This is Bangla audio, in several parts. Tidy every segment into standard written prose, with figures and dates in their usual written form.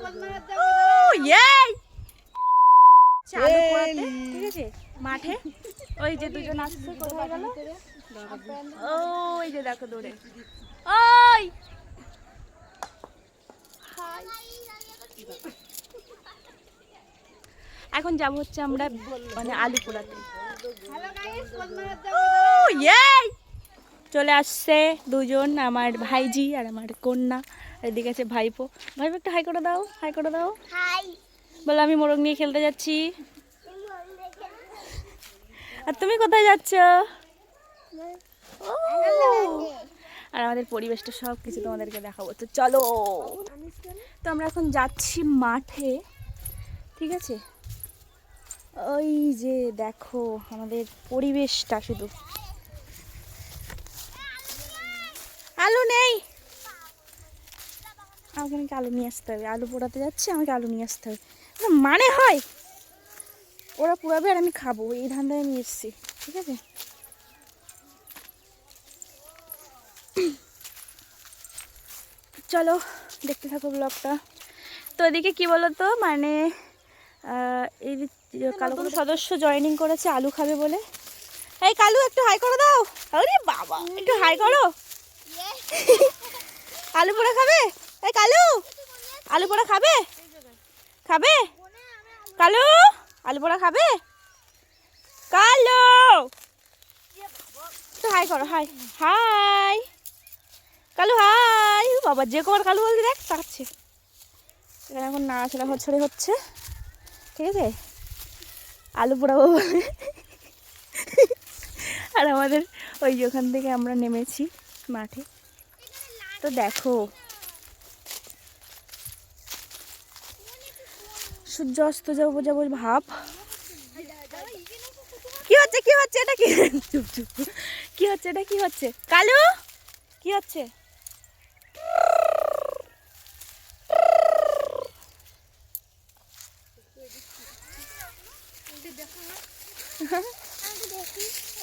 আলু পোড়াতে, ঠিক আছে, মাঠে ওই যে দুজন আসছে, কোথায় গেল? ওই যে দেখো দৌড়ে, ওই এখন যাব হচ্ছে আমরা মানে আলু পোড়াতে। চলে আসছে দুজন, আমার ভাইজি আর আমার কন্যা, এদিকে আছে ভাইপো। ভাইপো একটু হাই করে দাও, হাই করে দাও। বলো আমি মোরগ নিয়ে খেলতে যাচ্ছি। আর তুমি কোথায় যাচ্ছ? আর আমাদের পরিবেশটা সব কিছু তোমাদেরকে দেখাবো, তো চলো। তো আমরা এখন যাচ্ছি মাঠে, ঠিক আছে। ওই যে দেখো আমাদের পরিবেশটা, শুধু আলু নেই, আমাকে নাকি আলু নিয়ে আসতে হবে। আলু পোড়াতে যাচ্ছি, আমাকে আলু নিয়ে আসতে হবে, মানে হয় ওরা পোড়াবে আর আমি খাবো, এই ধান্দায় নিয়ে এসছি, ঠিক আছে। চলো দেখতে থাকো ব্লগটা। তো এদিকে কি বলতো, মানে এই কালো সদস্য জয়েনিং করেছে আলু খাবে বলে। এই কালু একটু হাই করে দাও। আরে বাবা একটু হাই করো। আলু পোড়া খাবে? এই কালু আলু পোড়া খাবে? খাবে কালু? আলু পোড়া খাবে কালু? একটু হাই করো, হাই হাই কালু, হাই। বাবা যে কবার কালু বলতে দেখ তাকাচ্ছে। এখানে এখন নাড়াচাড়া হচ্ছে হচ্ছে, ঠিক আছে, আলু পোড়াবো বলে। আর আমাদের ওই ওখান থেকে আমরা নেমেছি মাঠে, তো দেখো সূর্য অস্ত যাবো যাবো ভাব। কি হচ্ছে, কি হচ্ছে এটা? কি চুপ চুপ, কি হচ্ছে এটা? কি হচ্ছে কালু? কি হচ্ছে?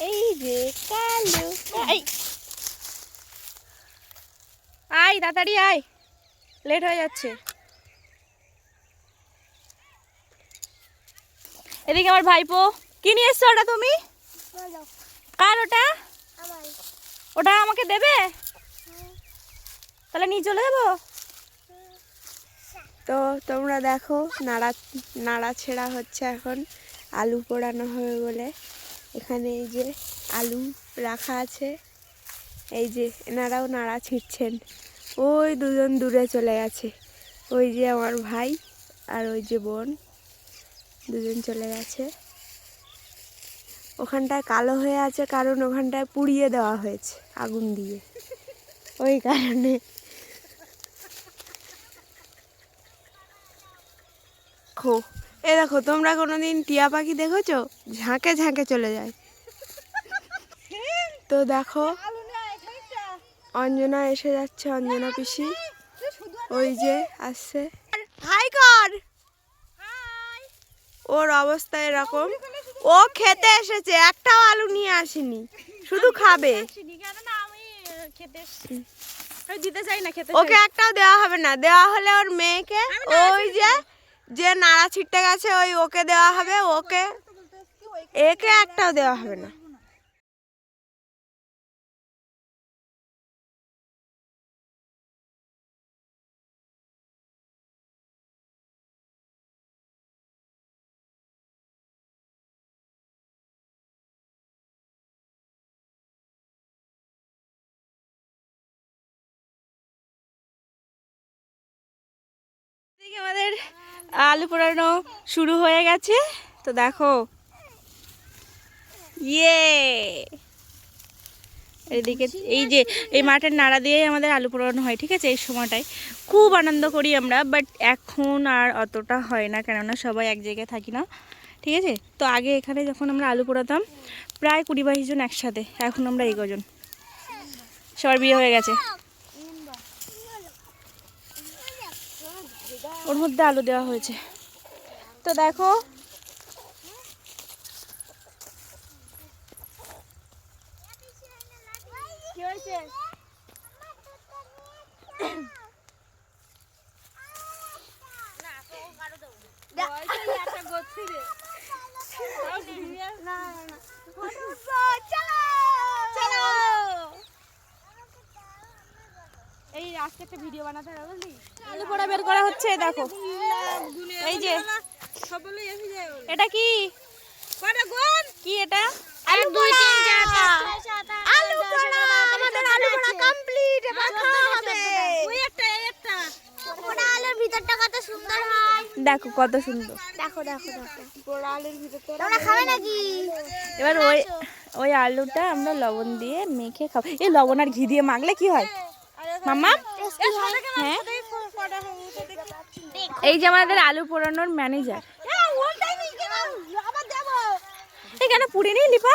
এই যে কালু, আয় তাড়াতাড়ি আয়, লেট হয়ে যাচ্ছে। এদিকে আমার ভাইপো। কি নিয়ে এসছো ওটা তুমি? কার ওটা? ওটা আমাকে দেবে? তাহলে নিয়ে চলে যাবো। তো তোমরা দেখো নাড়াছেড়া হচ্ছে, এখন আলু পোড়ানো হবে বলে। এখানে এই যে আলু রাখা আছে, এই যে এনারাও নাড়া ছিঁড়ছেন। ওই দুজন দূরে চলে গেছে, ওই যে আমার ভাই আর ওই যে বোন, দুজন চলে গেছে। ওখানটায় কালো হয়ে আছে কারণ ওখানটায় পুড়িয়ে দেওয়া হয়েছে আগুন দিয়ে, ওই কারণে। এ দেখো, তোমরা কোনোদিন টিয়া পাখি দেখেছো? ঝাঁকে ঝাঁকে চলে যায়। তো দেখো অঞ্জনা এসে যাচ্ছে, অঞ্জনা পিসি ওই যে আসছে। হাই কর। ওর অবস্থা এরকম, ও খেতে এসেছে, একটাও আলু নিয়ে আসেনি, শুধু খাবে। দিতে চাই না খেতে, ওকে একটাও দেওয়া হবে না, দেওয়া হলে ওর মেয়েকে, ওই যে নাড়া ছিটতে গেছে ওই ওকে দেওয়া হবে, ওকে একে একটাও দেওয়া হবে না। আমাদের আলু পোড়ানো শুরু হয়ে গেছে, তো দেখো ইয়ে এদিকে এই যে এই মাঠের নাড়া দিয়েই আমাদের আলু পোড়ানো হয়, ঠিক আছে। এই সময়টায় খুব আনন্দ করি আমরা, বাট এখন আর অতটা হয় না, কেননা সবাই এক জায়গায় থাকি না, ঠিক আছে। তো আগে এখানে যখন আমরা আলু পোড়াতাম প্রায় 20-22 জন একসাথে, এখন আমরা এই কজন, সবার বিয়ে হয়ে গেছে। ওর মধ্যে আলু দেওয়া হয়েছে, তো দেখো কি হয়েছে। এই আজকে একটা ভিডিও বানাতে হবে বুঝলি? আলু পোড়া বের করা হচ্ছে দেখো। এই যে এটা কি কি এটা? আলু পোড়া আলু পোড়া আমাদের আলু পোড়া কমপ্লিট এবার খাওয়া হবে পোড়া আলুর ভিতরটা কত সুন্দর হয় দেখো কত সুন্দর। দেখো দেখো দেখো পোড়া আলুর ভিতরটা তোমরা খাবে নাকি এবার ওই ওই আলুটা আমরা লবণ দিয়ে মেখে খাবো। এই লবণ আর ঘি দিয়ে মাখলে কি হয় মাম্মা? হ্যাঁ এই যে আমাদের আলু পোড়ানোর ম্যানেজার। এই কেন পুড়িনি লিপা?